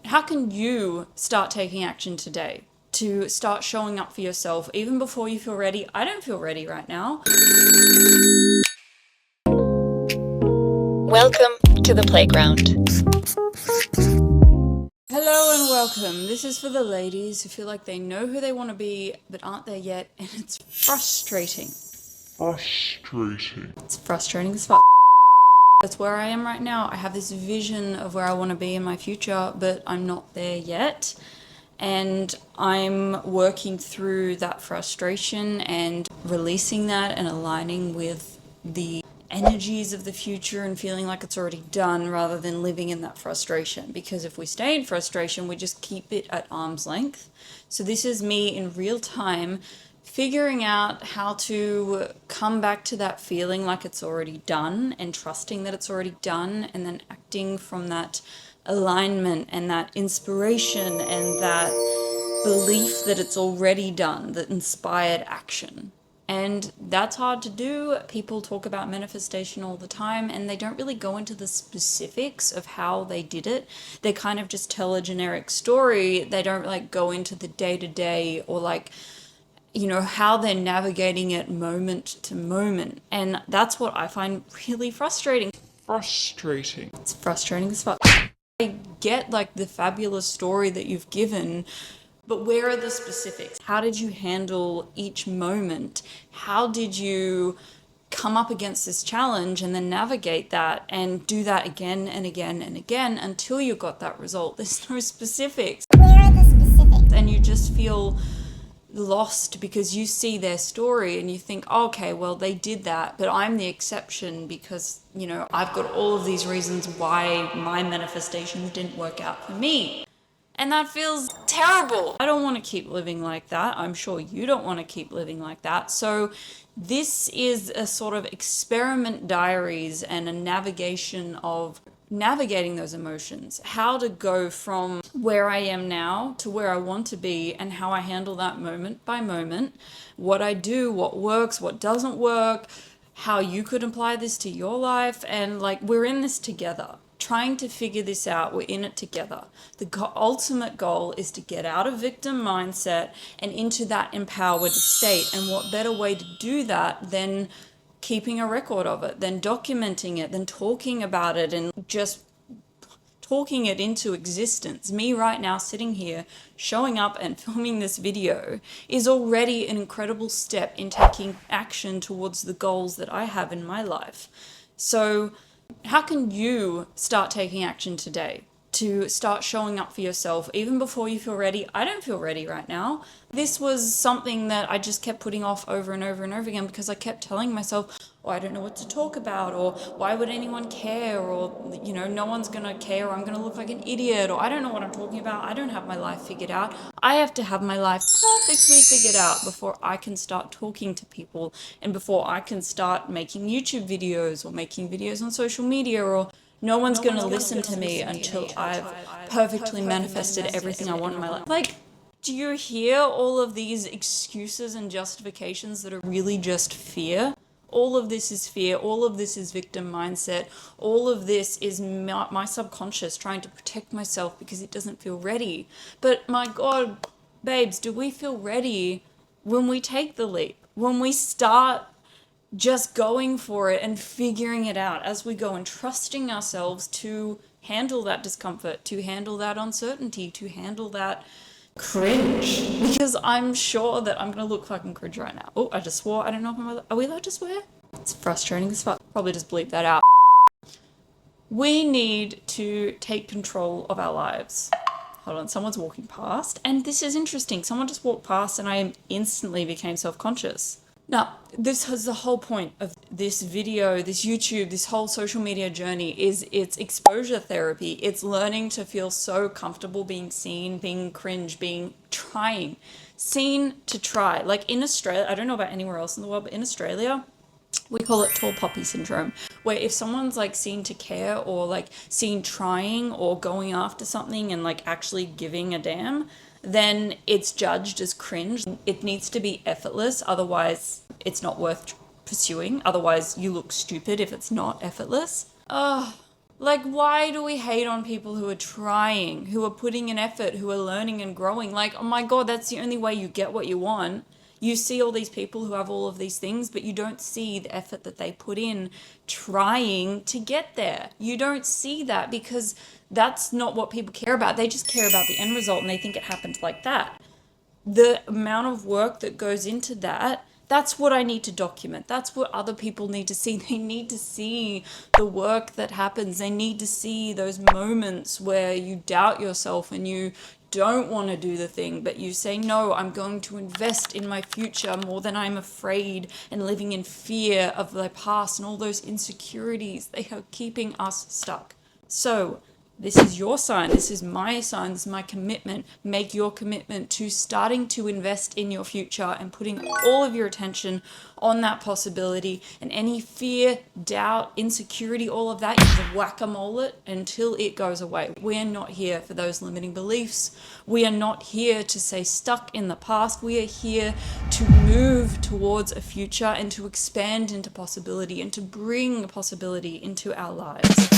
How can you start taking action today to start showing up for yourself even before you feel ready? I don't feel ready right now. Welcome to the playground. Hello and welcome. This is for the ladies who feel like they know who they want to be but aren't there yet, and it's frustrating. It's frustrating as fuck. That's where I am right now. I have this vision of where I want to be in my future, but I'm not there yet. And I'm working through that frustration and releasing that and aligning with the energies of the future and feeling like it's already done rather than living in that frustration. Because if we stay in frustration, we just keep it at arm's length. So this is me in real time figuring out how to come back to that feeling like it's already done and trusting that it's already done, and then acting from that alignment and that inspiration and that belief that it's already done, that inspired action. And that's hard to do. People talk about manifestation all the time and they don't really go into the specifics of how they did it. They kind of just tell a generic story. They don't like go into the day to day or like, you know, how they're navigating it moment to moment. And that's what I find really frustrating. It's frustrating as fuck. I get like the fabulous story that you've given, but where are the specifics? How did you handle each moment? How did you come up against this challenge and then navigate that and do that again and again and again until you got that result? There's no specifics. Where are the specifics? And you just feel lost because you see their story and you think, oh, okay, well, they did that, but I'm the exception because, you know, I've got all of these reasons why my manifestations didn't work out for me. And that feels terrible. I don't want to keep living like that. I'm sure you don't want to keep living like that. So this is a sort of experiment diaries and a navigation of navigating those emotions, how to go from where I am now to where I want to be, and how I handle that moment by moment, what I do, what works, what doesn't work, how you could apply this to your life. And like, we're in this together, trying to figure this out. We're in it together. The ultimate goal is to get out of victim mindset and into that empowered state. And what better way to do that than keeping a record of it, then documenting it, then talking about it and just talking it into existence. Me right now sitting here showing up and filming this video is already an incredible step in taking action towards the goals that I have in my life. So how can you start taking action today to start showing up for yourself even before you feel ready? I don't feel ready right now. This was something that I just kept putting off over and over and over again because I kept telling myself, oh, I don't know what to talk about, or why would anyone care, or, you know, no one's gonna care, or I'm gonna look like an idiot, or I don't know what I'm talking about. I don't have my life figured out. I have to have my life perfectly figured out before I can start talking to people and before I can start making YouTube videos or making videos on social media, or no one's going to listen to me until I've perfectly manifested everything I want in my life. Like, do you hear all of these excuses and justifications that are really just fear? All of this is fear. All of this is victim mindset. All of this is my subconscious trying to protect myself because it doesn't feel ready. But my God, babes, do we feel ready when we take the leap? When we start just going for it and figuring it out as we go and trusting ourselves to handle that discomfort, to handle that uncertainty, to handle that cringe. Because I'm sure that I'm going to look fucking cringe right now. Oh, I just swore. I don't know if are we allowed to swear? It's frustrating as fuck. Probably just bleep that out. We need to take control of our lives. Hold on, someone's walking past. And this is interesting. Someone just walked past and I instantly became self-conscious. Now, this is the whole point of this video, this YouTube, this whole social media journey is it's exposure therapy. It's learning to feel so comfortable being seen, being cringe, being trying, seen to try. Like in Australia, I don't know about anywhere else in the world, but in Australia, we call it tall poppy syndrome, where if someone's like seen to care or like seen trying or going after something and like actually giving a damn, then it's judged as cringe. It needs to be effortless, otherwise it's not worth pursuing. Otherwise you look stupid if it's not effortless. Like, why do we hate on people who are trying, who are putting in effort, who are learning and growing? Like, oh my God, that's the only way you get what you want. You see all these people who have all of these things, but you don't see the effort that they put in trying to get there. You don't see that because that's not what people care about. They just care about the end result and they think it happened like that. The amount of work that goes into that, that's what I need to document. That's what other people need to see. They need to see the work that happens. They need to see those moments where you doubt yourself and you don't want to do the thing, but you say, no, I'm going to invest in my future more than I'm afraid and living in fear of the past and all those insecurities. They are keeping us stuck. So, this is your sign, this is my sign, this is my commitment. Make your commitment to starting to invest in your future and putting all of your attention on that possibility, and any fear, doubt, insecurity, all of that, you just whack-a-mole it until it goes away. We are not here for those limiting beliefs. We are not here to stay stuck in the past. We are here to move towards a future and to expand into possibility and to bring possibility into our lives.